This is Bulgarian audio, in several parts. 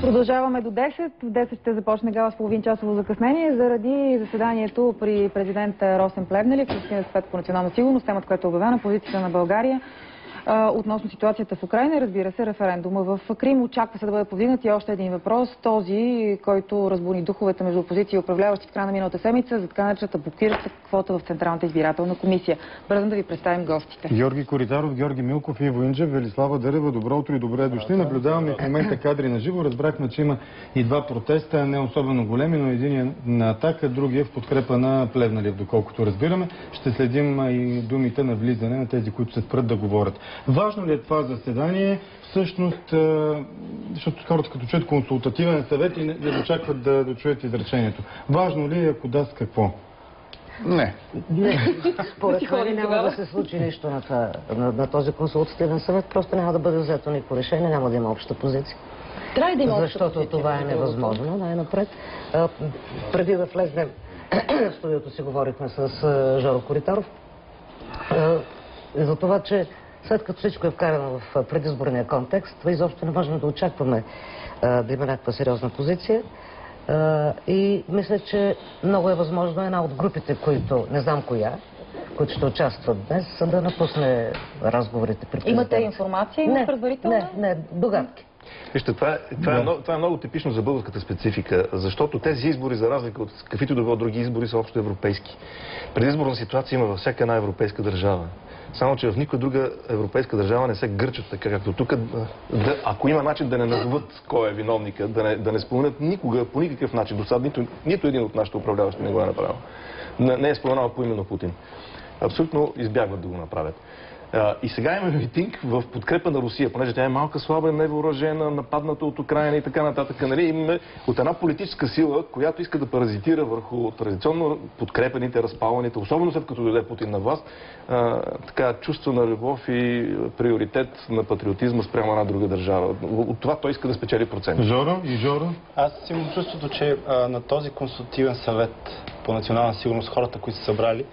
Продължаваме до 10. В 10 ще започне гала с половин-часово закъснение заради заседанието при президента Росен Плевнелиев, Консултативен съвет по национална сигурност, темата, която е обявена, позицията на България относно ситуацията в Украйна и, разбира се, референдума в Крим. Очаква се да бъде повдигнат и още един въпрос, този, който разбуни духовете между опозиция и управляващи в края на миналата седмица, за така наречената блокираща квота в Централната избирателна комисия. Бързам да ви представим гостите. Георги Коритаров, Георги Милков и Иво Инджев, Велислава Дърева, добро утро и добре дошли. Наблюдаваме в момента кадри на живо. Разбрахме, че има и два протеста, не особено големи, но един е на атака, другия в подкрепа на Плевнелиев, доколкото разбираме. Ще следим и думите на влизане на тези, които се спрат да говорят. Важно ли е това заседание? Всъщност, защото хората като чуят консултативен съвет и не очакват да чуят изречението. Важно ли е, ако да, с какво? Не. Според мен няма да се случи нищо на този консултативен съвет. Просто няма да бъде взето никакво решение, няма да има обща позиция. Трябва да има обща Защото позиция, това е невъзможно. Най-напред. Преди да влезнем в студиото си говорихме с Жоро Коритаров за това, че след като всичко е вкарано в предизборния контекст, изобщо не можем да очакваме да има някаква сериозна позиция. И мисля, че много е възможно една от групите, които, не знам коя, които ще участват днес, да напусне разговорите при президента. Имате информация? Има предварително? Не, догадки. Вижте, това е много типично за българската специфика, защото тези избори, за разлика от каквито да било други избори, са общо европейски. Предизборна ситуация има във всяка една европейска държава. Само че в никоя друга европейска държава не се гърчат така, както тук. Ако има начин да не назоват кой е виновника, да не споменат никога, по никакъв начин, до сега нито един от нашите управляващи не го е направил. Не е споменал поименно Путин. Абсолютно избягват да го направят. И сега имаме митинг в подкрепа на Русия, понеже тя е малка, слаба, невъоръжена, нападната от Украйна и така нататък. Нали? Имаме от една политическа сила, която иска да паразитира върху традиционно подкрепените, разпалваните, особено след като дойде Путин на власт, така чувство на любов и приоритет на патриотизма спрямо една друга държава. От това той иска да спечели процент. Жоро? Аз имам чувството, че на този консултативен съвет по национална сигурност хората, които са събрали,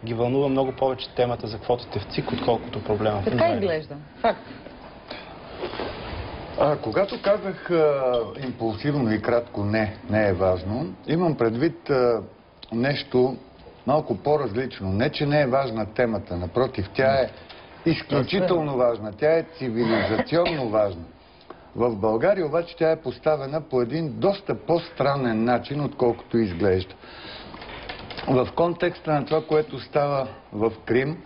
ги вълнува много повече темата за квотите в ЦИК, отколкото проблема. Така изглежда. Факт. Когато казах импулсивно и кратко не е важно, имам предвид нещо малко по-различно. Не, че не е важна темата, напротив, тя е изключително важна, тя е цивилизационно важна. В България обаче тя е поставена по един доста по-странен начин, отколкото изглежда. В контекста на това, което става в Крим,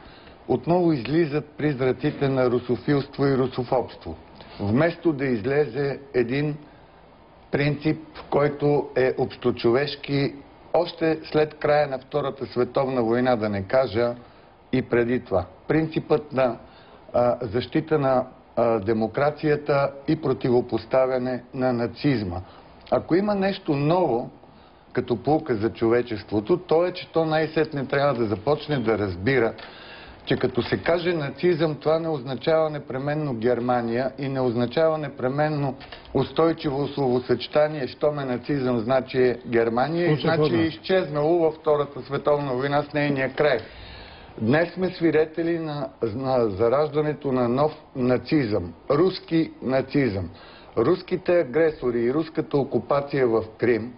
отново излизат призраците на русофилство и русофобство. Вместо да излезе един принцип, който е общочовешки още след края на Втората световна война, да не кажа и преди това. Принципът на защита на демокрацията и противопоставяне на нацизма. Ако има нещо ново, като поука за човечеството, то е, че то най-сетне трябва да започне да разбира, че като се каже нацизъм, това не означава непременно Германия и не означава непременно устойчиво словосъчетание, щом е нацизъм, значи Германия и значи е изчезнало във Втората световна война с нейния край. Днес сме свидетели на зараждането на нов нацизъм, руски нацизъм. Руските агресори и руската окупация в Крим,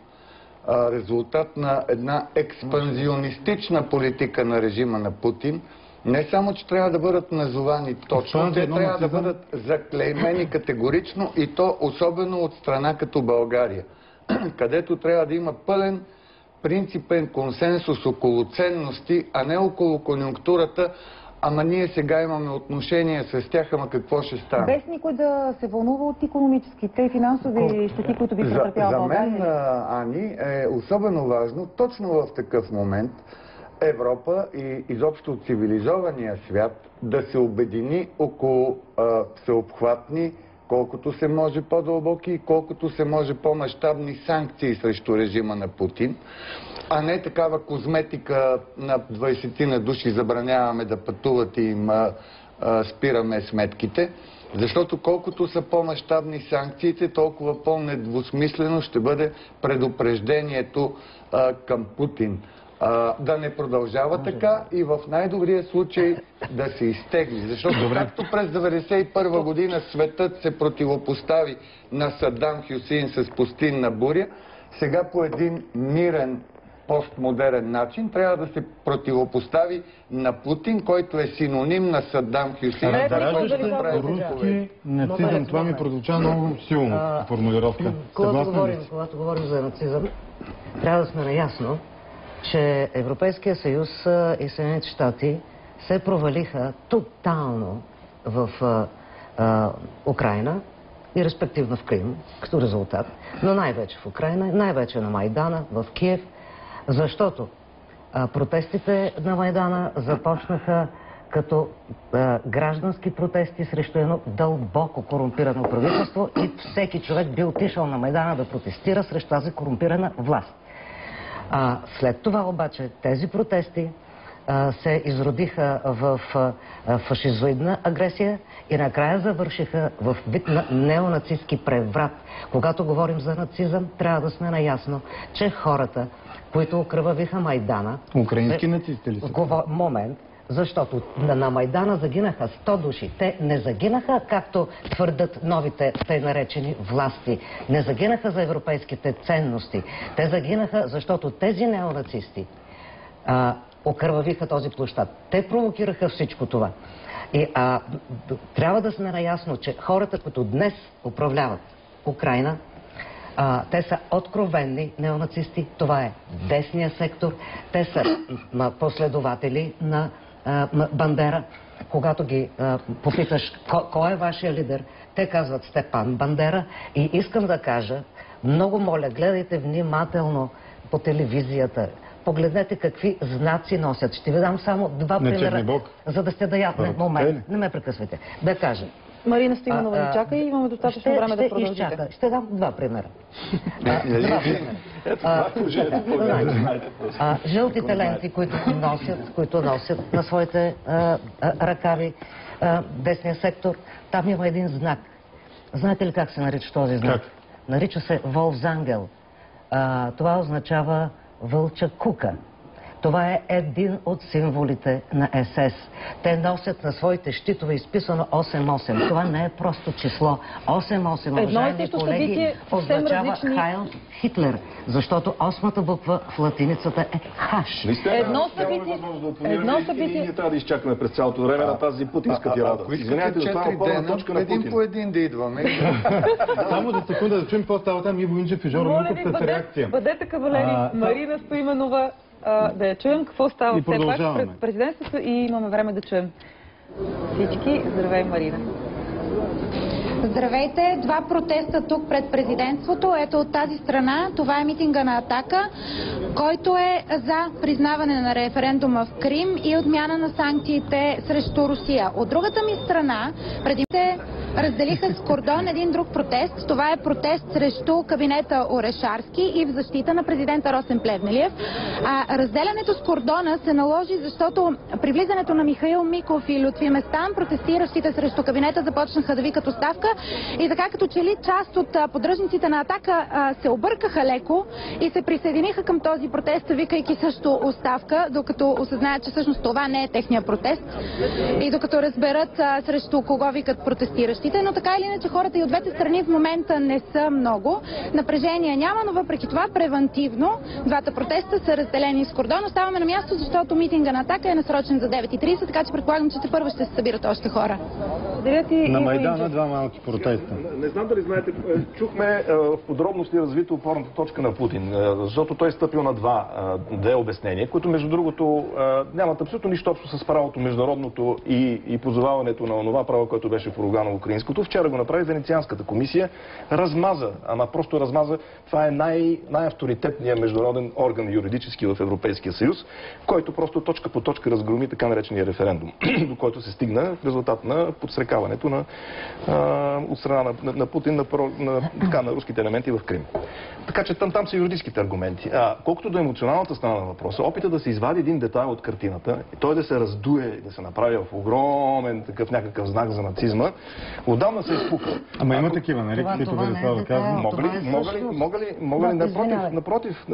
резултат на една експанзионистична политика на режима на Путин, не само, че трябва да бъдат назовани точно, те трябва да бъдат заклеймени категорично и то особено от страна като България, където трябва да има пълен принципен консенсус около ценности, а не около конюнктурата. Ама ние сега имаме отношения с тях, ама какво ще стане? Без никой да се вълнува от икономическите и финансови щети, които би претърпяла България. За мен, Ани, е особено важно, точно в такъв момент, Европа и изобщо цивилизования свят да се обедини около всеобхватни, колкото се може по-дълбоки и колкото се може по-мащабни санкции срещу режима на Путин, а не такава козметика на 20 на души забраняваме да пътуват и им спираме сметките. Защото колкото са по-мащабни санкциите, толкова по-недвусмислено ще бъде предупреждението към Путин. да не продължава така и в най-добрия случай да се изтегли. Защото както през 1991 година светът се противопостави на Саддам Хюсейн с пустинна буря, сега по един мирен постмодерен начин трябва да се противопостави на Путин, който е синоним на Саддам Хюсейн. Руски нацизъм, това ми прозвуча много силно формулировка. Когато говорим за нацизъм, трябва да сме наясно, че Европейския съюз и Съединените щати се провалиха тотално в Украйна и респективно в Крим, като резултат, но най-вече в Украйна, най-вече на Майдана, в Киев, защото протестите на Майдана започнаха като граждански протести срещу едно дълбоко корумпирано правителство и всеки човек би отишъл на Майдана да протестира срещу тази корумпирана власт. След това обаче тези протести се изродиха в фашизоидна агресия и накрая завършиха в вид на неонацистски преврат. Когато говорим за нацизъм, трябва да сме наясно, че хората, които окръвавиха Майдана... Украински нацисти ли са? Момент, защото на Майдана загинаха 100 души. Те не загинаха, както твърдат новите тъй наречени власти. Не загинаха за европейските ценности. Те загинаха, защото тези неонацисти окървавиха този площад. Те провокираха всичко това. И трябва да сме наясно, че хората, които днес управляват Украйна, те са откровенни неонацисти. Това е десния сектор. Те са последователи на Бандера. Когато ги попиташ кой е вашия лидер, те казват Степан Бандера. И искам да кажа, много моля, гледайте внимателно по телевизията. Погледнете какви знаци носят. Ще ви дам само два примера, за да сте даятни. Момент, не ме прекъсвайте. Да кажа. Марина Стоименова ни чака и имаме достатъчно време да продължите. Ще дам два примера. Жълтите ленти, които носят на своите ръкави десния сектор, там има един знак. Знаете ли как се нарича този знак? Нарича се Волфсангел. Това означава вълча кука. Това е един от символите на СС. Те носят на своите щитове изписано 8-8. Това не е просто число. 8-8, уважаеми колеги, означава Хайл Хитлер, защото 8-та буква в латиницата е Хаш. Едно събитие... Ние трябва да изчакаме през цялото време на тази путинска тирада. Извинявайте, за това опорна точка на Путин. Един по един да идваме. Само за секунда да чуем какво става там Иво Инджев и Жоро Милков с реакция. Бъдете кавалери, Марина Стоименова. Да я чуем какво става все пак пред президентството и имаме време да чуем всички. Здравей, Марина. Здравейте! Два протеста тук пред президентството. Ето от тази страна. Това е митинга на Атака, който е за признаване на референдума в Крим и отмяна на санкциите срещу Русия. От другата ми страна, преди се разделиха с кордон един друг протест. Това е протест срещу кабинета Орешарски и в защита на президента Росен Плевнелиев. Разделянето с кордона се наложи, защото при влизането на Михаил Миков и Лютви Местан, протестиращите срещу кабинета започнаха да викат оставка и така като че ли част от поддръжниците на Атака се объркаха леко и се присъединиха към този протест, викайки също оставка, докато осъзнаят, че всъщност това не е техния протест и докато разберат срещу кого викат протестиращите. Но така или иначе хората и от двете страни в момента не са много. Напрежение няма, но въпреки това превантивно двата протеста са разделени с кордон. Оставаме на място, защото митинга на Атака е насрочен за 9:30, така че предполагам, че тепърва ще се събират още хора. На Майдана два малки протеста. Не знам дали знаете, чухме в подробности развито опорната точка на Путин, защото той е стъпил на две обяснения, които между другото нямат абсолютно нищо общо с правото международното и позоваването на онова право, което беше поругано украинското. Вчера го направи Венецианската комисия, просто размаза. Това е най-авторитетният международен орган юридически в Европейския съюз, който просто точка по точка разгроми така наречения референдум, до който се стигна в резултат на подстрекаването от страна на Путин на руските елементи в Крим. Така че там са юридическите аргументи. Колкото до емоционалната страна на въпроса, опита да се извади един детайл от картината, и той да се раздуе, да се направи в огромен такъв някакъв знак за нацизма, Отдавна се изпука. Ама има такива, нали, каквито Велислава казва. Мога ли, напротив.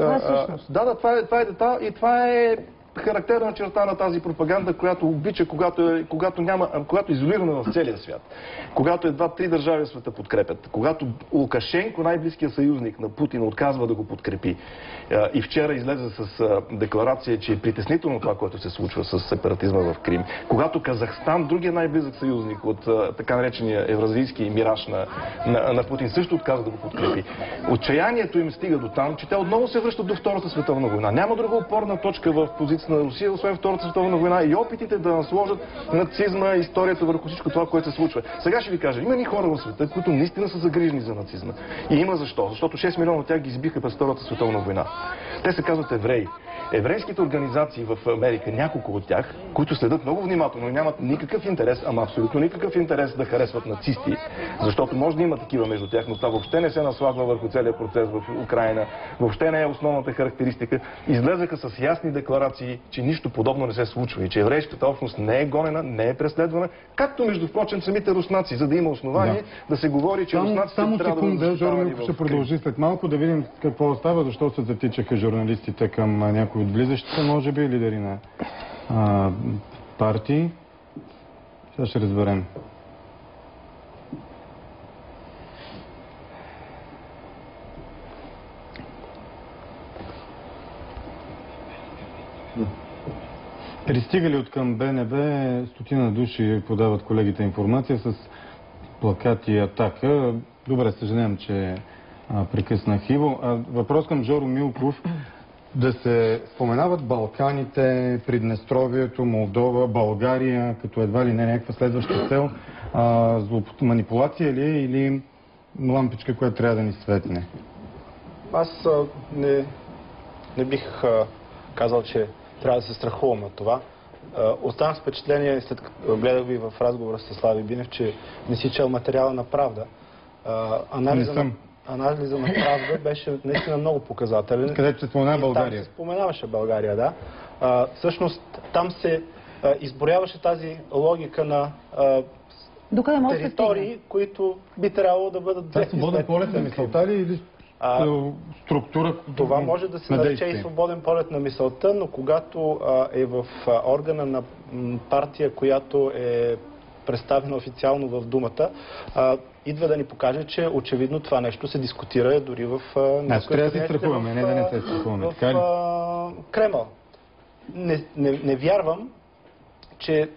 Да, това е детал и това е характерна черта на тази пропаганда, която обича, когато е изолирана в целия свят. Когато едва 3 държави в света подкрепят. Когато Лукашенко, най-близкият съюзник на Путин, отказва да го подкрепи. И вчера излезе с декларация, че е притеснително това, което се случва с сепаратизма в Крим. Когато Казахстан, другия най-близък съюзник от така наречения евразийски мираж на Путин, също отказва да го подкрепи. Отчаянието им стига до там, че те отново се връщат до Втората световна война. Няма друга опорна точка в позиция на Русия, освен Втората световна война и опитите да насложат нацизма, историята върху всичко това, което се случва. Сега ще ви кажа, има ни хора в света, които наистина са загрижени за нацизма. И има защо. Защото 6 милиона от тях ги избиха през Втората световна война. Те се казват евреи. Еврейските организации в Америка, няколко от тях, които следят много внимателно и нямат никакъв интерес, ама абсолютно никакъв интерес да харесват нацисти, защото може да има такива между тях, но това въобще не се наслагва върху целия процес в Украйна, въобще не е основната характеристика. Излезаха с ясни декларации, че нищо подобно не се случва и че еврейската общност не е гонена, не е преследвана, както между впрочем самите руснаци, за да има основание да се говори, че руснаците трябва да бъдат Жоро ще продължи след малко да видим какво става, защо се затичаха журналистите към някои от влизащите, може би лидери на партии. Сега ще разберем. Пристигали от към БНБ, стотина души подават колегите информация с плакати Атака. Добре, съжалявам, че прекъснах Иво. Въпрос към Жоро Милков. Да се споменават Балканите, Приднестровието, Молдова, България, като едва ли не някаква следваща цел, манипулация ли е или лампичка, която трябва да ни светне? Аз не бих казал, че трябва да се страхувам от това. Останах с впечатление, след като гледах ви в разговора с Слави Бинев, че не си чел материала на Правда. Анализа на Правда беше наистина много показателен. Където се споменава България. Там се споменаваше България, да. Всъщност там се изброяваше тази логика на територии, които би трябвало да бъдат взети. Свободен полет на мисълта ли или структура? Това може да се нарече и свободен полет на мисълта, но когато е в органа на партия, която е представена официално в думата, идва да ни покаже, че очевидно това нещо се дискутира дори в трябва да се страхуваме, не да не се страхуваме. В Кремъл. Не вярвам, че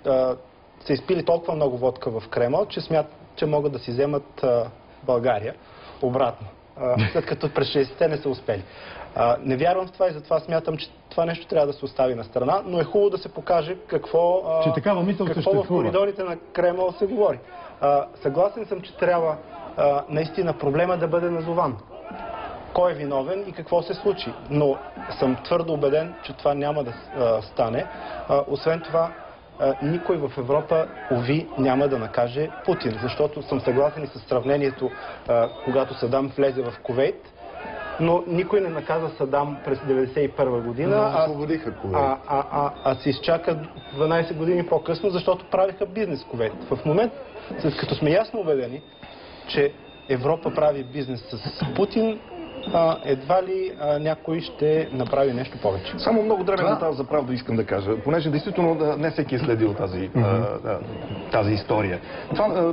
са изпили толкова много водка в Кремъл, че смятат, че могат да си вземат България обратно, след като през 60-те не са успели. Не вярвам в това и затова смятам, че това нещо трябва да се остави на страна, но е хубаво да се покаже какво в коридорите на Кремъл се говори. Съгласен съм, че трябва наистина проблема да бъде назован. Кой е виновен и какво се случи. Но съм твърдо убеден, че това няма да стане. Освен това, никой в Европа, уви, няма да накаже Путин, защото съм съгласен и с сравнението, когато Садам влезе в Кувейт, но никой не наказа Садам през 1991 година, а се изчака 12 години по-късно, защото правиха бизнес в Кувейт. В момент, след като сме ясно убедени, че Европа прави бизнес с Путин, едва ли някой ще направи нещо повече. Само много древен детайл за Правда искам да кажа, понеже действително не всеки е следил тази история.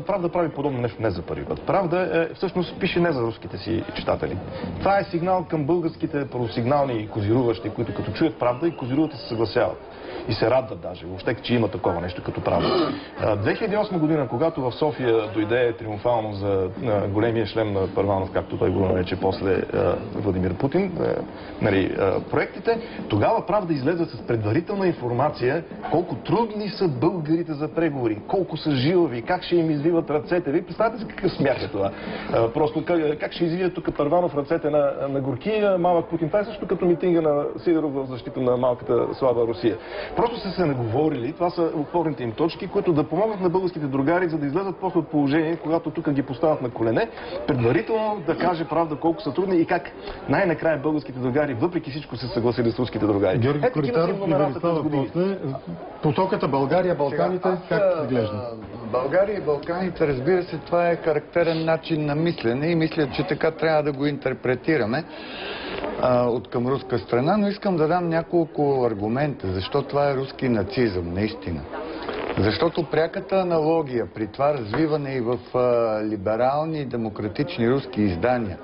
Правда прави подобно нещо не за първи път. Правда всъщност пише не за руските си читатели. Това е сигнал към българските правосигнални козируващи, които като чуят Правда и козируват и се съгласяват. И се радват даже, въобще, че има такова нещо като Правда. 2008 година, когато в София дойде триумфално за големия шлем на Първанов, както той го нарече после Владимир Путин, проектите, тогава Правда излезе с предварителна информация колко трудни са българите за преговори, колко са жилави, как ще им извиват ръцете. Вие представете си какъв смях е това. Просто как ще извиват тук Първанов ръцете на горкия малък Путин. Това е също като митинга на Сидоров в защита на малката слаба Русия. Просто са се наговорили, това са опорните им точки, които да помогнат на българските другари, за да излезат после от положение, когато тук ги поставят на колене, предварително да каже Правда колко са трудни и как как най-накрая българските другари, въпреки всичко, се съгласили с руските другари. Георги Коритаров и Велислава после. Посоката България, Балканите, как изглежда? България и Балканите, разбира се, това е характерен начин на мислене и мисля, че така трябва да го интерпретираме от към руска страна, но искам да дам няколко аргумента, защо това е руски нацизъм, наистина. Защото пряката аналогия при това развиване и в либерални и демократични руски издания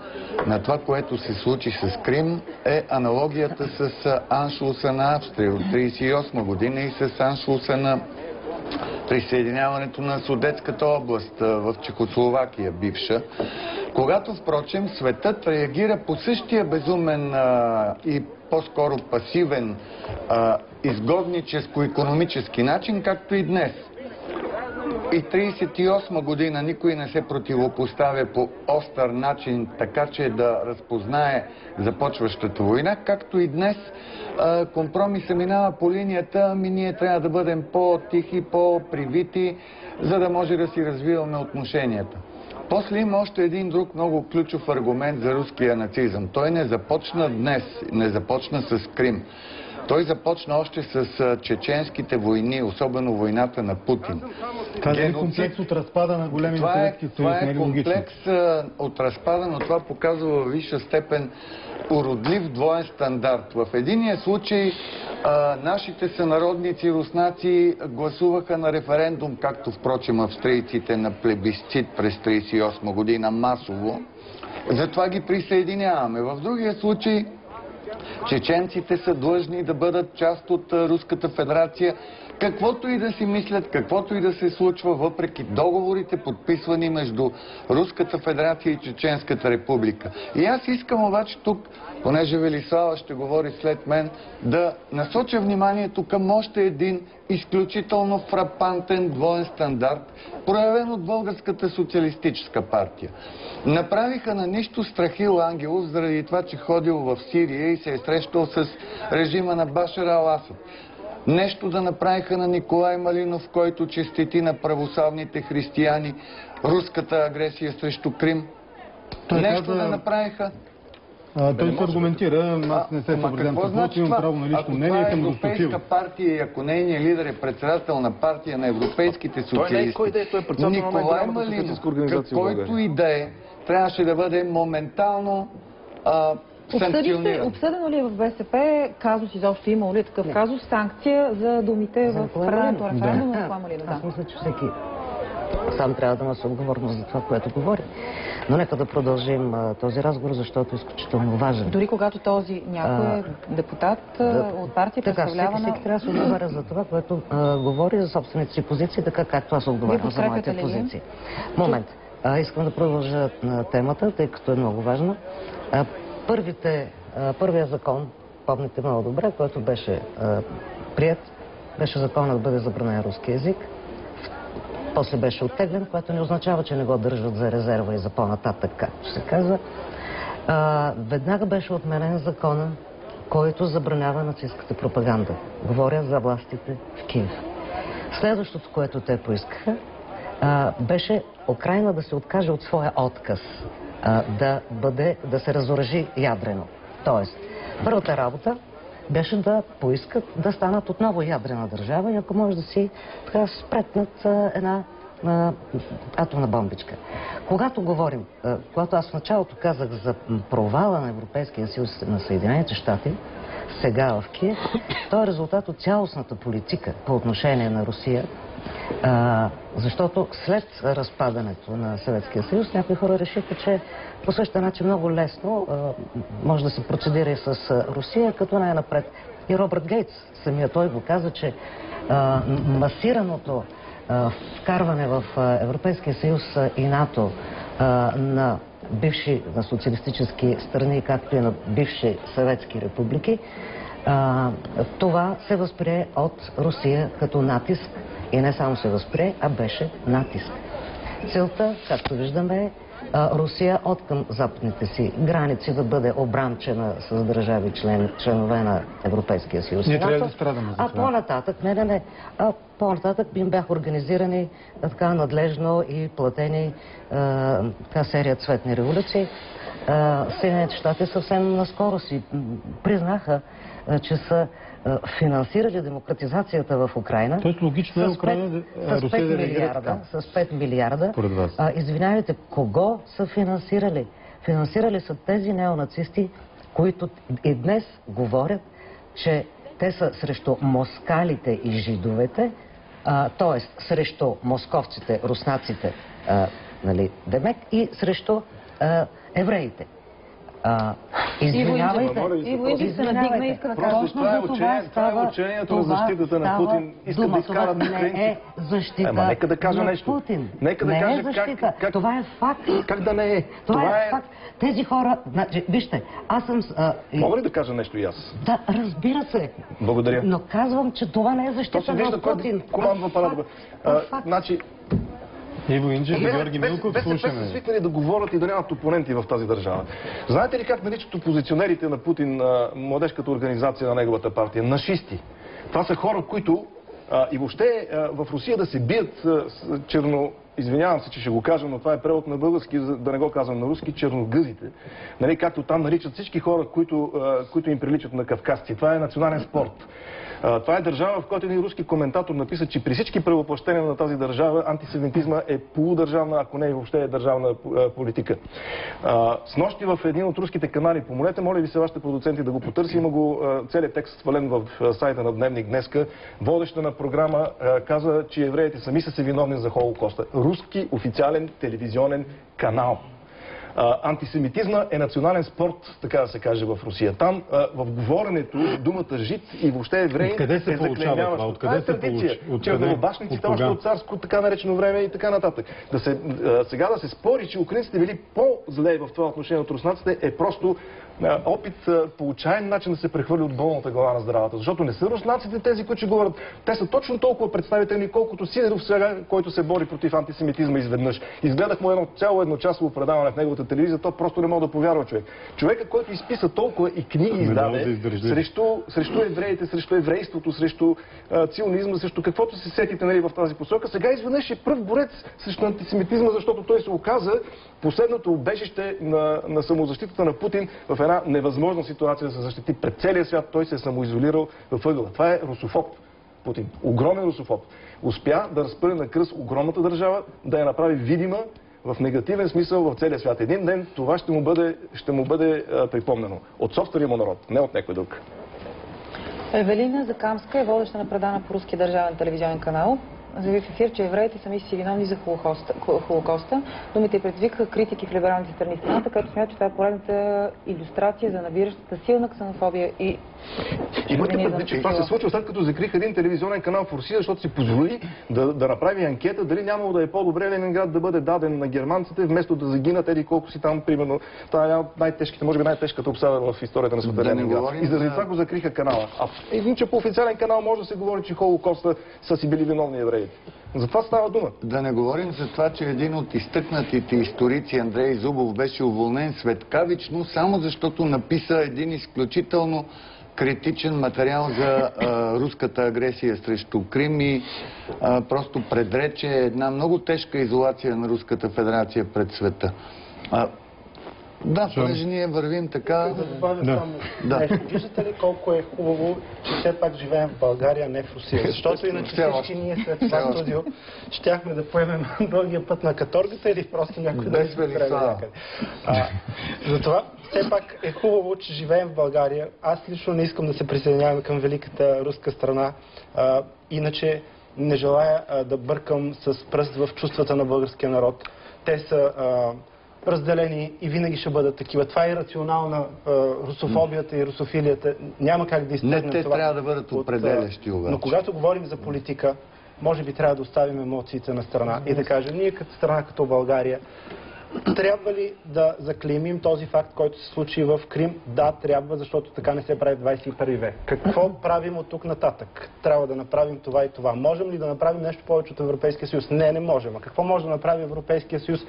на това, което се случи с Крим, е аналогията с аншлуса на Австрия от 1938 година и с аншлуса на присъединяването на Судетската област в Чехословакия, бивша. Когато, впрочем, светът реагира по същия безумен и по-скоро пасивен изгодническо-икономически начин, както и днес. И 1938 година никой не се противопоставя по остър начин, така че да разпознае започващата война, както и днес компромисът минава по линията, ами ние трябва да бъдем по-тихи, по-привити, за да може да си развиваме отношенията. После има още един друг много ключов аргумент за руския нацизъм. Той не започна днес, не започна с Крим. Той започна още с чеченските войни, особено войната на Путин. Това е комплекс от разпада на големи Съветски съюз. Това е комплекс от разпада, но това показва във висша степен уродлив двоен стандарт. В единия случай нашите сънародници руснаци гласуваха на референдум, както впрочем австрийците на плебисцит през 1938 година масово. Затова ги присъединяваме. В другия случай чеченците са длъжни да бъдат част от Руската федерация, каквото и да си мислят, каквото и да се случва, въпреки договорите, подписвани между Руската федерация и Чеченската република. И аз искам обаче тук, понеже Велислава ще говори след мен, да насоча вниманието към още един изключително фрапантен двоен стандарт, проявен от Българската социалистическа партия. Направиха на нищо Страхил Ангелов заради това, че ходил в Сирия и се е срещал с режима на Башар ал-Асад. Нещо да направиха на Николай Малинов, който честити на православните християни руската агресия срещу Крим. Нещо да направиха. Той се аргументира, аз не се съобразявам с това, имам право на лично мнение и съм го стопил. Ако това е европейска партия и ако нейният лидер е председател на партия на европейските социалисти, Николай Малинов, който и да е, трябваше да бъде моментално санкциониран. Обсъдено ли е в БСП казус, изобщо имало ли такъв казус, санкция за думите в предането референдума на Малинов? Аз мисля, че всеки сам трябва да носи отговорност за това, което говори. Но нека да продължим този разговор, защото е изключително важен. Дори когато този някой депутат от партия представлява на... Всеки трябва да се отговаря за това, което говори за собствените си позиции, така както аз отговарям за моите позиции. Момент. Искам да продължа на темата, тъй като е много важна. Първият закон, помните много добре, който беше прият, беше законът да бъде забранен руски език. После беше оттеглен, което не означава, че не го държат за резерва и за по-нататък, както се казва. Веднага беше отменен закона, който забранява нацистката пропаганда. Говоря за властите в Киев. Следващото, което те поискаха, беше Украйна да се откаже от своя отказ да се разоръжи ядрено. Тоест, първата работа беше да поискат да станат отново ядрена държава и ако може да си спретнат една атомна бомбичка. Когато аз в началото казах за провала на Европейския съюз на Съединените щати, сега в Киев, то е резултат от цялостната политика по отношение на Русия, защото след разпадането на Съветския съюз някои хора решиха, че по същия начин много лесно може да се процедира и с Русия, като най-напред. И Робърт Гейтс, самия той го каза, че масираното вкарване в Европейския съюз и НАТО на бивши на социалистически страни, както и на бивши съветски републики, това се възприе от Русия като натиск. И не само се възприе, а беше натиск. Целта, както виждаме, е Русия от към западните си граници да бъде обрамчена с държави членове на Европейския съюз. Ние трябва да страдаме за това. По-нататък им бяха организирани така надлежно и платени серия цветни революции. Съединените щати съвсем наскоро си признаха, че са финансирали демократизацията в Украйна. Тоест логично е Украйна с 5 милиарда. Извинявайте, кого са финансирали? Финансирали са тези неонацисти, които и днес говорят, че те са срещу москалите и жидовете, т.е. срещу московците, руснаците, нали, демек, и срещу евреите. Извинявайте. Иво Инджев се надигна и иска да каже. Това е учението на защитата на Путин. Искат да изкарат украинците. Не е защита на нека да кажа нещо. Путин. Нека да не каже е защита. как... Това е факт. Как да не е? Това е факт. Тези хора... Значи, вижте, аз съм... Мога ли да кажа нещо и аз? Да, разбира се. Благодаря. Но казвам, че това не е защита на Путин. Командва парада. Значи... Иво Инджев и Георги Милков, слушаме. Са свикнали да говорят и да нямат опоненти в тази държава. Знаете ли как наричат опозиционерите на Путин, младежката организация на неговата партия? Нашисти. Това са хора, които и въобще в Русия да се бият извинявам се, че ще го кажа, но това е превод на български, да не го казвам на руски, черногъзите. Нали, както там наричат всички хора, които им приличат на кавказци. Това е национален спорт. Това е държава, в която един руски коментатор написа, че при всички превъплъщения на тази държава антисемитизма е полудържавна, ако не и въобще е държавна политика. Снощи в един от руските канали, помолете, моля ви се вашите продуценти да го потърси, има го целият текст свален в сайта на Дневник днеска. Водеща на програма каза, че евреите сами са се виновни за Холокоста. Руски официален телевизионен канал. Антисемитизма е национален спорт, така да се каже, в Русия. Там в говоренето думата жид и въобще евреи Откъде се получава това? Откъде се получи? Чернобашниците още от царско така наречено време и така нататък. Сега да се спори, че украинците били по-зле в това отношение от руснаците е просто опит по отчаян начин да се прехвърли от болната глава на здравата. Защото не са руснаците тези, които ще говорят. Те са точно толкова представителни, колкото Сидеров сега, който се бори против антисемитизма изведнъж. Изгледах му цяло едночасово предаване в неговата телевизия, то просто не мога да повярва човек. Човека, който изписа толкова и книги издаде срещу евреите, срещу еврейството, срещу ционизма, срещу каквото се сетите, нали, в тази посока, сега изведнъж е пръв борец срещу антисемитизма, защото той се оказа последното убежище на самозащитата на Путин в една невъзможна ситуация да се защити пред целия свят. Той се е самоизолирал в ъгъла. Това е русофоб Путин. Огромен русофоб. Успя да разпъне на кръст огромната държава, да я направи видима в негативен смисъл в целия свят. Един ден това ще му бъде припомнено. От собствения му народ, не от някой друг. Евелина Закамска е водеща на предана по руски държавен телевизионен канал. Заяви в ефир, че евреите сами си виновни за Холокоста. Думите предизвикаха критики в либералните страни страната, като смятат, че това е поредната илюстрация за набиращата силна ксенофобия и имате предвид, че това се случва след като закриха един телевизионен канал в Русия, защото си позволи да направи анкета дали нямало да е по-добре Ленинград да бъде даден на германците, вместо да загинат еди колко си там, примерно. Това е една от най-тежките, може би най-тежката обсада в историята на света Ленинград. И заради това го закриха канала. Иначе по официален канал може да се говори, че Холокоста са си били виновни евреите. За това става дума. Да не говорим за това, че един от изтъкнатите историци, Андрей Зубов, беше уволнен светкавично, само защото написа един изключително критичен материал за руската агресия срещу Крим и просто предрече една много тежка изолация на Руската федерация пред света. Да, понеже ние вървим така... Да добавя само нещо. Виждате ли колко е хубаво, че все пак живеем в България, а не в Русия? Защото иначе всички ние след това студио щяхме да поемем дългия път на каторгата или просто някой да ни спреме някъде. Затова все пак е хубаво, че живеем в България. Аз лично не искам да се присъединявам към великата руска страна. Иначе не желая да бъркам с пръст в чувствата на българския народ. Те са разделени и винаги ще бъдат такива. Това е рационална русофобията и русофилията. Няма как да изтъгнем това. Не, те трябва да бъдат определящи обаче. Но когато говорим за политика, може би трябва да оставим емоциите на страна и да кажем, ние като страна, като България, трябва ли да заклеймим този факт, който се случи в Крим? Да, трябва, защото така не се прави в 21 век. Какво правим от тук нататък? Трябва да направим това и това. Можем ли да направим нещо повече от Европейския съюз? Не, не можем. А какво може да направи Европейския съюз?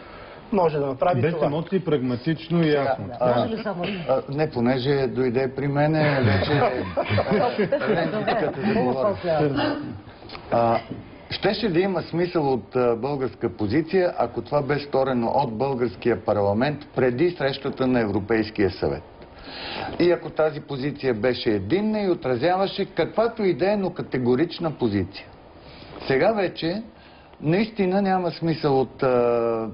Може да направи без това. Без емоции, прагматично и ясно. Не, понеже дойде при мене, вече щеше да има смисъл от българска позиция, ако това бе сторено от българския парламент преди срещата на Европейския съвет. И ако тази позиция беше единна и отразяваше каквато и да е, но категорична позиция. Сега вече наистина няма смисъл от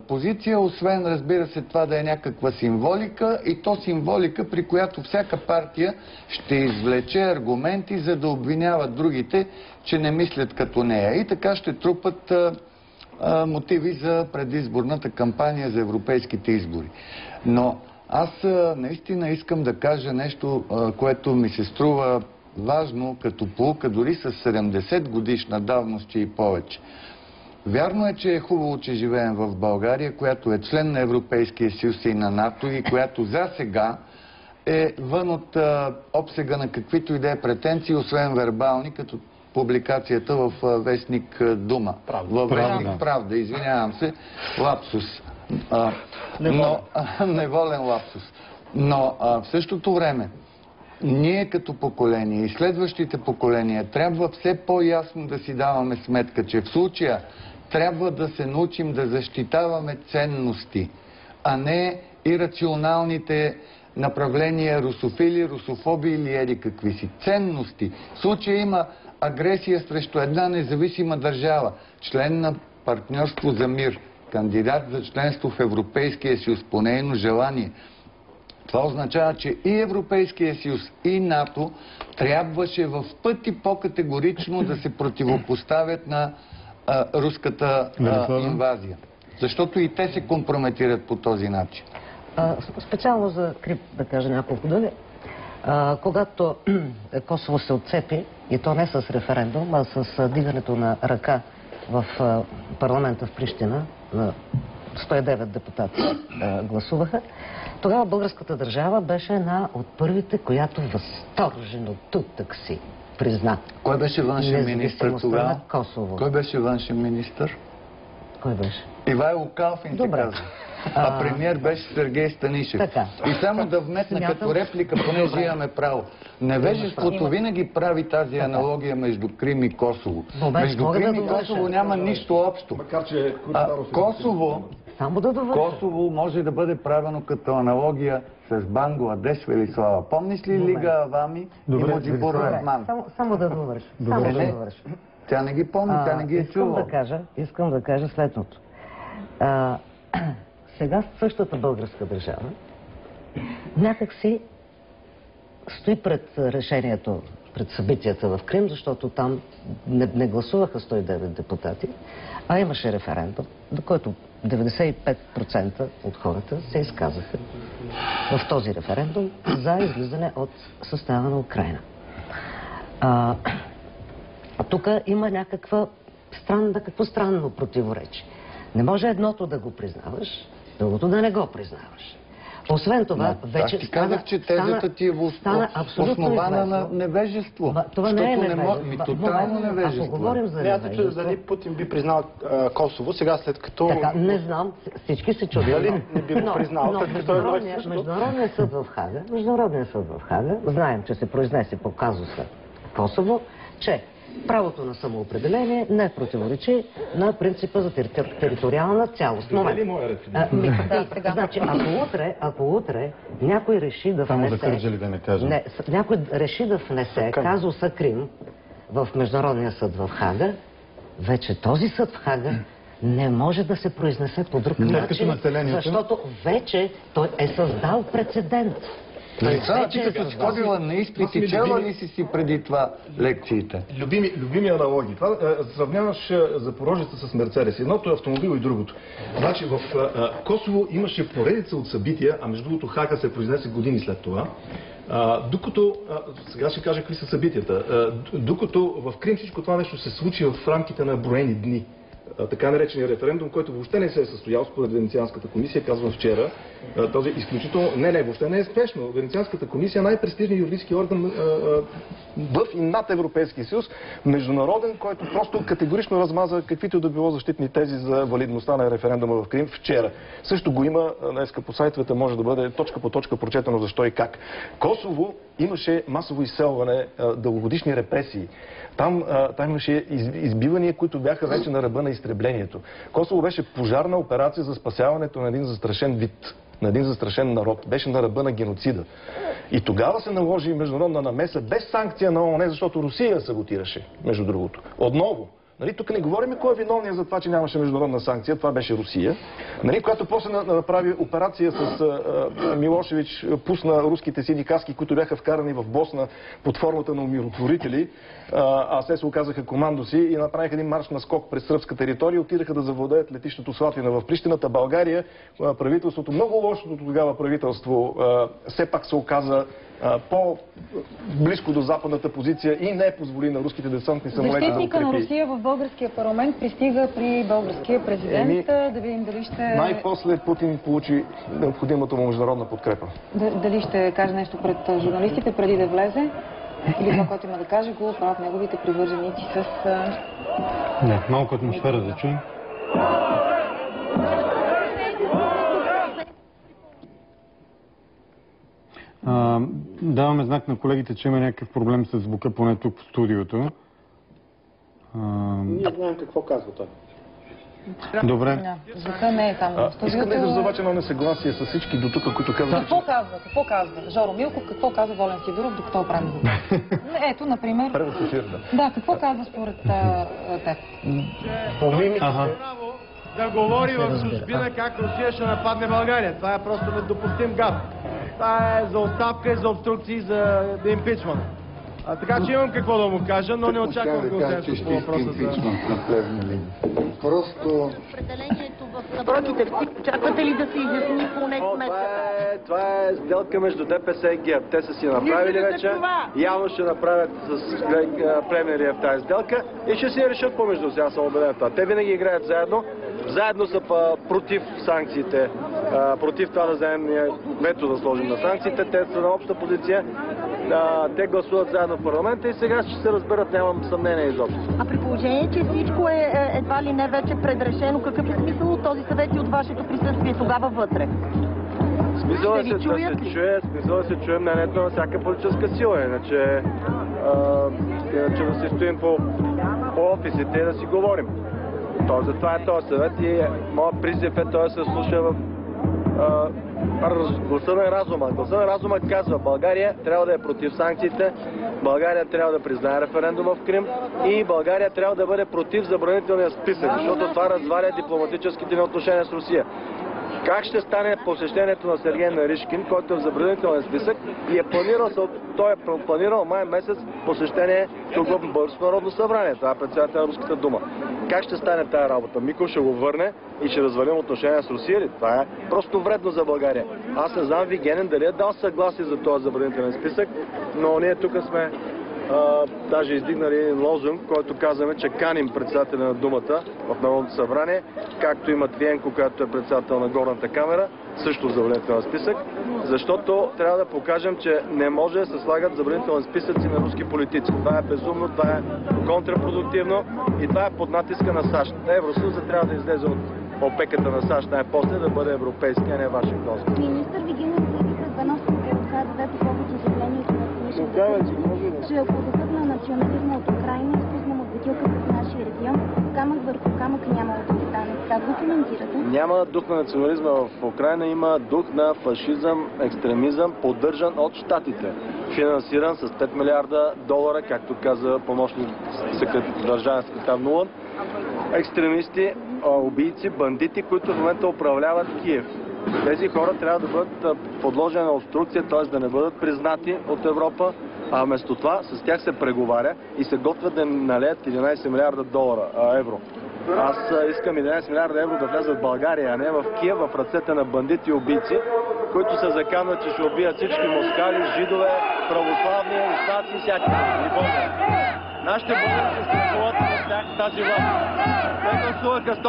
позиция, освен, разбира се, това да е някаква символика, и то символика, при която всяка партия ще извлече аргументи, за да обвиняват другите, че не мислят като нея. И така ще трупат мотиви за предизборната кампания за европейските избори. Но аз наистина искам да кажа нещо, което ми се струва важно като поука дори с 70 годишна давност и повече. Вярно е, че е хубаво, че живеем в България, която е член на Европейския съюз и на НАТО, и която за сега е вън от обсега на каквито и да е претенции, освен вербални, като публикацията в вестник Дума. Във вестник Правда, извинявам се, лапсус. Неволен лапсус. Но в същото време, ние като поколение и следващите поколения трябва все по-ясно да си даваме сметка, че в случая трябва да се научим да защитаваме ценности, а не ирационалните направления русофили, русофоби или еди какви си. Ценности. В случая има агресия срещу една независима държава, член на партньорство за мир, кандидат за членство в Европейския съюз по нейно желание. Това означава, че и Европейския съюз, и НАТО трябваше в пъти по-категорично да се противопоставят на руската инвазия. Защото и те се компрометират по този начин. Специално за Крим да кажа няколко думи. Когато Косово се отцепи, и то не с референдум, а с дигането на ръка в парламента в Прищина, 109 депутати гласуваха, тогава българската държава беше една от първите, която възторжено тук си призна. Кой беше външен министър тогава? Косово. Кой беше външен министър? Кой беше? Ивайло Калфин се казва. А премиер беше Сергей Станишев. Така. И само да вметна като реплика, понеже имаме право. Невежеството винаги прави тази аналогия между Крим и Косово. Между Крим и Косово няма нищо общо. Косово може да бъде правено като аналогия с Бангладеш, Велислава. Помниш ли Лига Авами и Муджибур Рахман? Само да довърша. Тя не ги помни, тя не ги е чувала. Искам да кажа следното. Сега същата българска държава някак си стои пред решението, пред събитията в Крим, защото там не гласуваха 109 депутати, а имаше референдум, до който 95% от хората се изказаха в този референдум за излизане от състава на Украйна. Тук има някакво странно противоречие. Не може едното да го признаваш, другото да не го признаваш. Освен това, вече ти казах, че тезата ти е основана на невежество. Това не е невежество. Тотално невежество. Ако говорим за невежество... Дали Путин би признал Косово, сега след като... Така, не знам, всички се чудят. Дали не би го признал, но Международният съд в Хага, знаем, че се произнесе по казуса Косово, че правото на самоопределение не противоречи на принципа за териториална цялост. Значи, ако утре някой реши да внесе казуса Крим в Международния съд в Хага, вече този съд в Хага не може да се произнесе по друг начин, защото вече той е създал прецедент. Ти като си ходила на изпити, чела ли си преди това лекциите? Любими аналогии. Това сравняваш Запорожеца с Мерцедес. Едното е автомобил и другото. Значи в Косово имаше поредица от събития, а между другото Хага се произнесе години след това. Докато, сега ще кажа какви са събитията, докато в Крим всичко това нещо се случи в рамките на броени дни. така наречения референдум, който въобще не се е състоял според Венецианската комисия, казвам вчера. Този изключително... въобще не е спешно. Венецианската комисия е най-престижният юридически орган в и над Европейския съюз, международен, който просто категорично размаза каквито да било защитни тези за валидността на референдума в Крим вчера. Също го има, днеска по сайтовете може да бъде точка по точка прочетено защо и как. Косово имаше масово изселване, дългогодишни репресии. Там имаше избивания, които бяха вече на ръба на изтреблението. Косово беше пожарна операция за спасяването на един застрашен вид, на един застрашен народ. Беше на ръба на геноцида. И тогава се наложи международна намеса без санкция на ООН, защото Русия саботираше, между другото. Отново. Нали, тук не говорим кой е виновният за това, че нямаше международна санкция. Това беше Русия. Нали, която после направи операция с Милошевич, пусна руските синдикатски, които бяха вкарани в Босна под формата на умиротворители, а се оказаха командоси и направиха един марш на скок през сръбска територия, отидаха да завладеят летището Слатина в Прищината. България, правителството, много лошото тогава правителство, все пак се оказа по-близко до западната позиция и не позволи на руските десантни самолети да укрепи. Защитника на Русия в българския парламент пристига при българския президент. Да видим дали ще... Най-после Путин получи необходимата му международна подкрепа. Дали ще каже нещо пред журналистите преди да влезе? Или това, което има да каже, го правят неговите привърженици с... Не, малко атмосфера да чуем. Даваме знак на колегите, че има някакъв проблем с звука, поне тук в студиото. Ние знаем какво казва той. Добре. Звука не е там в студиото. Искам да изразя обаче едно несъгласие с всички до тук, които казват... Какво казва? Жоро Милков, какво казва Волен Сидоров, докато правим звук? Ето, например... Да, какво казва според теб? Да говори в чужбина как Русия ще нападне България. Това е просто недопустим гаф. Това е за оставка и за обструкции, за импичмент. Така че имам какво да му кажа, но не очаквам консенсус по въпроса за... Просто... Очаквате ли да се изясни поне Това е сделка между ДПС и ГЕРБ. Те са си направили вече. Явно ще направят с Плевнелиев тази сделка и ще си я решат помежду си. Аз съм убеден в това. Те винаги играят заедно. Заедно са против санкциите, против това да вземем вето да сложим на санкциите. Те са на обща позиция. Те гласуват заедно в парламента и сега ще се разберат, нямам съмнение изобщо. А при положение, че всичко е едва ли не вече предрешено, какъв е смисъл от този съвет и от вашето присъствие тогава вътре? Смисъл е да се чуе мнението на всяка политическа сила, иначе да се стоим по офисите и да си говорим. Затова е този съвет и моят призив е той да се слуша в гласа на разума. Гласа на разума казва: България трябва да е против санкциите, България трябва да признае референдума в Крим и България трябва да бъде против забранителния списък, защото това разваля дипломатическите ни отношения с Русия. Как ще стане посещението на Сергей Наришкин, който е в забранителен списък и той е планирал май месец посещение тук в Българското народно събрание. Това е председател на Руската дума. Как ще стане тая работа? Миков ще го върне и ще развалим отношения с Русия ли? Това е просто вредно за България. Аз не знам Вигенин дали е дал съгласие за този забранителен списък, но ние тук сме даже издигнали един лозунг, който казваме, че каним председателя на думата в Народното събрание, както има Твиенко, която е председател на горната камера, също в забранителен списък, защото трябва да покажем, че не може да се слагат забранителни списъци на руски политици. Това е безумно, това е контрапродуктивно и това е под натиска на САЩ. Евросъюзът трябва да излезе от опеката на САЩ най-после, да бъде европейски, а не вашингтонски. Министър Вигенин заяви пред Бановското РК даде по повод изявлението на Станишев, че ако духът на национализма от Украйна изпуснем от бутилката в нашия регион, камък върху камък няма да остане. Как го коментирате? Няма дух на национализма в Украйна, има дух на фашизъм, екстремизъм, поддържан от щатите. Финансиран с 5 милиарда долара, както каза помощник държавен секретар Нулан. Екстремисти, убийци, бандити, които в момента управляват Киев. Тези хора трябва да бъдат подложени на обструкция, т.е. да не бъдат признати от Европа, а вместо това с тях се преговаря и се готвят да налеят 11 милиарда евро. Аз искам 11 милиарда евро да влезат в България, а не в Киев, в ръцете на бандити и убийци, които се заканват, че ще убият всички москали, жидове, православни, руснаци и всякакви. Нашите българи се страхуват от тях. тази власт. Те гласуваха 100%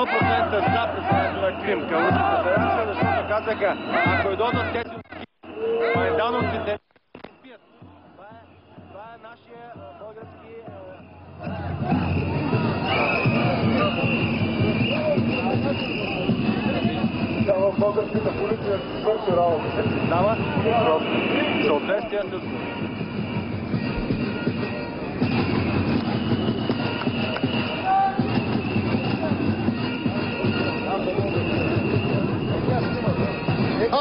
за признаването на Крим към Руската федерация, защото казаха, ако дойдат тези майдановците, спият. Това е нашия български... Само българската полиция свърши работа. Дава съответствие с...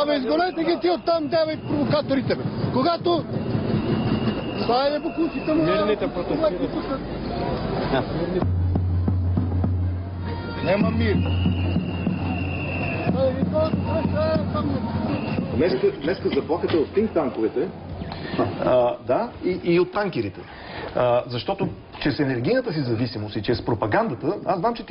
Абе, изгонете ги ти оттам, давай провокаторите, бе. Когато ставаме бокуците му... Мирните протестират. Нема мир. Днеска заплахата от тинк-танковете, да, и от танкерите. Защото чрез енергийната си зависимост и чрез пропагандата, аз знам, че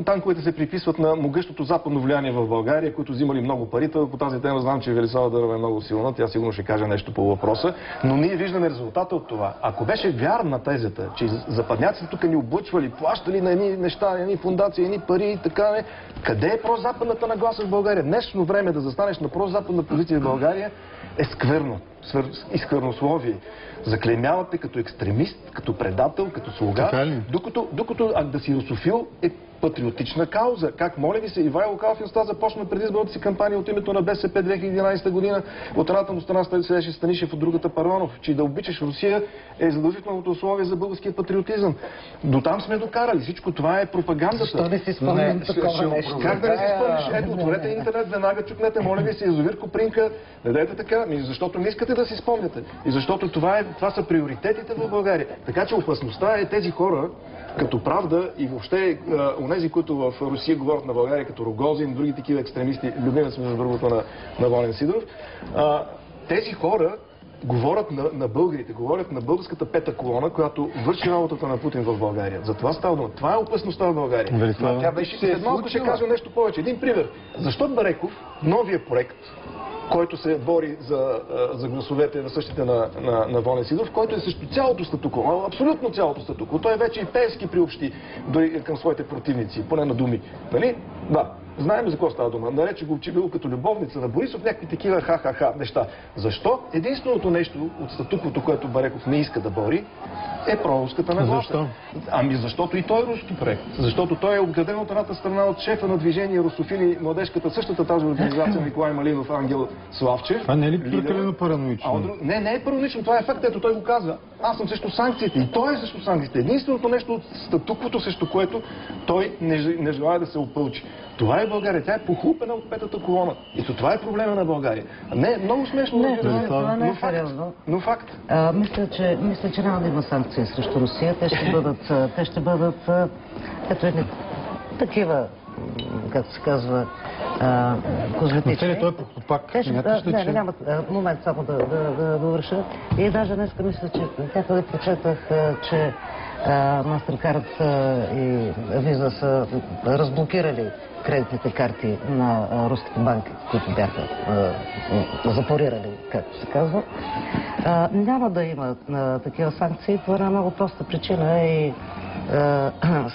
танковете се приписват на могъщото западно влияние в България, които взимали много парите. По тази тема знам, че Велислава Дърва е много силна, тя сигурно ще каже нещо по въпроса, но ние виждаме резултата от това. Ако беше вярна тезата, че западняците тук ни облъчвали, плащали на едни неща, едни фундации, едни пари и така, къде е прозападната нагласа в България? Днешно време да застанеш на прозападна позиция в България е скверно, и сквернословие. Заклеймявате като екстремист, като предател, като слуга, докато да си русофил е патриотична кауза. Как, моля ви се, Ивайло Калфин започна предизборната си кампания от името на БСП 2011 година. От едната му страна седеше Станишев, от другата Първанов, че да обичаш Русия е задължителното условие за българския патриотизъм. До там сме докарали. Всичко това е пропагандата. Защо не си спомням такова нещо? Как да не си спомниш? Ето, отворете интернет, веднага чукнете, моля ви се, язовир Копринка, не дайте така, защото не искате да си спомняте. И защото това са приоритетите в България. Така че опасността е тези хора, като Правда и въобще онези, които в Русия говорят на България, като Рогозин, други такива екстремисти, любимец между другото на Волен Сидоров, тези хора говорят на българите, говорят на българската пета колона, която върши работата на Путин в България. За това става дума. Това е опасността в България. Тя беше след малко ще кажа нещо повече. Един пример. Защо Бареков, новия проект, който се бори за гласовете на същите на Волен Сидоров, който е също цялото статуко, абсолютно цялото статуко. Той вече и Пеевски приобщи към своите противници, поне на думи. Нали? Да, знаем за какво става дума. Нарече го, че било като любовница на Борисов, някакви такива ха-ха-ха неща. Защо? Единственото нещо от статуквото, което Бареков не иска да бори, е проруската нагласа. Защо? Ами защото и той е руски проект. Защото той е обграден от едната страна от шефа на движение Русофили, младежката, същата тази организация Николай Малинов, Ангел Славчев. Това не е ли прекалено параноично? Не е параноично, това е факт, ето той го казва. Аз съм срещу санкциите и той е срещу санкциите. Единственото нещо от статуквото, срещу което той не желая да се опълчи. Това е България. Тя е похлупена от петата колона. И това е проблема на България. Не, много смешно. Не, това не е сериозно. Но факт. Мисля, че няма да има санкции срещу Русия. Те ще бъдат ето едни такива, както се казва, козметични. Той пак няма момент само да довърша. И даже днес мисля, че някъде прочетах, че Mastercard и Visa са разблокирали кредитните карти на руските банки, които бяха запорирали, както се казва. Няма да има такива санкции по една много проста причина и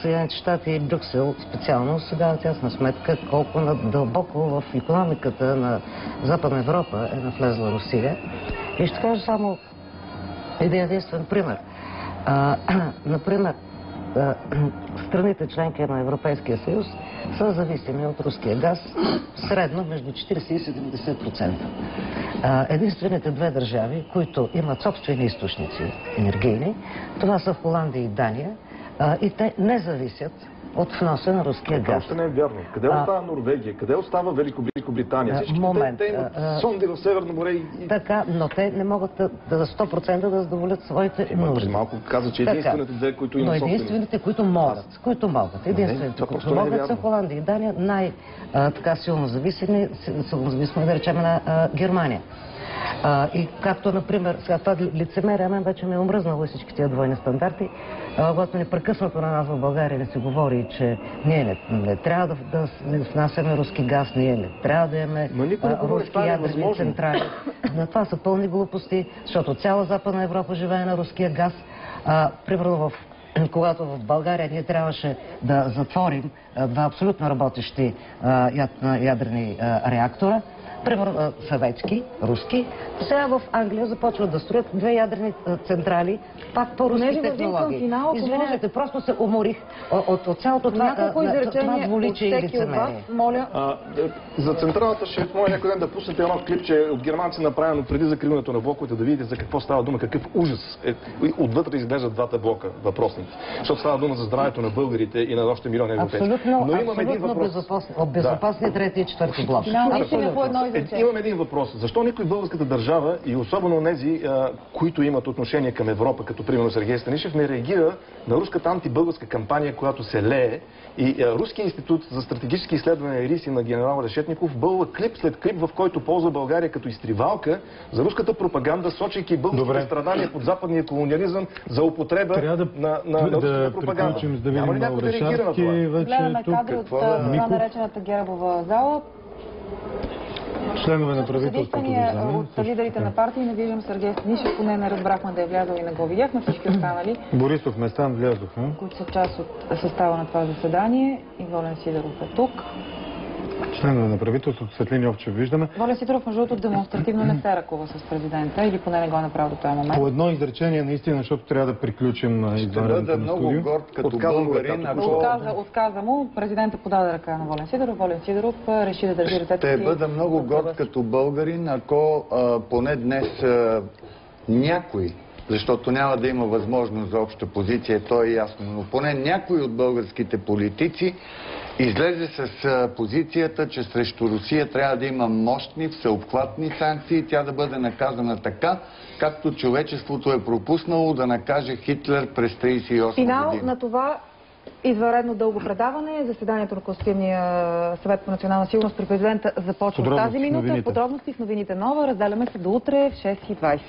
Съединените щати и Брюксел специално се дават ясна сметка колко дълбоко в икономиката на Западна Европа е навлезла Русия. И ще кажа само един единствен пример. Например, страните членки на Европейския съюз са зависими от руския газ средно между 40 и 70%. Единствените две държави, които имат собствени източници енергийни, това са Холандия и Дания, и те не зависят от вноса на руския газ. Това не е вярно. Къде остава Норвегия? Къде остава Великобритания? Всички те имат сонди в Северно море и... Така, но те не могат за 100% да задоволят своите нужди. Малко каза, че единствените две, които имат собствени... Но единствените, които могат. Единствените, които могат са Холандия и Дания, най-силно зависими, да речем, на Германия. И както, например, сега това лицемерие, мен вече ме е омръзнало и всички тия двойни стандарти, когато непрекъснато на нас в България не се говори, че ние не трябва да внасяме руски газ, ние не трябва да имаме руски ядрени централи. Но това са пълни глупости, защото цяла Западна Европа живее на руския газ. Примерно в когато в България ние трябваше да затворим два абсолютно работещи ядрени реактора, примерно съветски, руски. Сега в Англия започват да строят две ядрени централи, пак по руски технологии. Извинявайте, просто се уморих от цялото това двуличие и лицемерие. За централата ще моля някой ден да пуснете едно клипче от германци, направено преди закриването на блоковете, да видите за какво става дума, какъв ужас отвътре изглеждат двата блока въпросните. Защото става дума за здравето на българите и на още милиони европейци. Абсолютно безопасни трети и четвърти блок. Имам един въпрос. Защо никой българската държава и особено тези, които имат отношение към Европа, като примерно Сергей Станишев, не реагира на руската антибългарска кампания, която се лее, и Руския институт за стратегически изследвания РИСИ на генерал Решетников бълва клип след клип, в който ползва България като изтривалка за руската пропаганда, сочейки българските страдания под западния колониализъм за употреба на руската пропаганда. Няма ли някой да реагира на това? Гледаме кадри от така наречената Гербова зала. Членове на правителството виждаме. От лидерите на партии не виждам Сергей Станишев, поне не разбрахме да е влязъл и не го видяхме, всички останали. Борисов Местан влязоха. Които са част от състава на това заседание, и Волен Сидеров е тук. Членове на правителството, Светлин Йовчев виждаме. Волен Сидеров, между другото, демонстративно не се ръкува с президента, или поне не го е направил до този момент. По едно изречение, наистина, защото трябва да приключим извънредното на студио. Много горд като българин. Отказа му, президента подаде ръка на Волен Сидеров. Волен Сидеров реши да държи ръцете. Ще бъда много горд като българин, ако поне днес някой, защото няма да има възможност за обща позиция, то е ясно, но поне някой от българските политици излезе с позицията, че срещу Русия трябва да има мощни, всеобхватни санкции, тя да бъде наказана така, както човечеството е пропуснало да накаже Хитлер през 1938 година. Финал на това извънредно дълго предаване. Заседанието на Консултативния съвет по национална сигурност при президента започва в тази минута. Подробности в новините Нова. Разделяме се до утре в 6:20.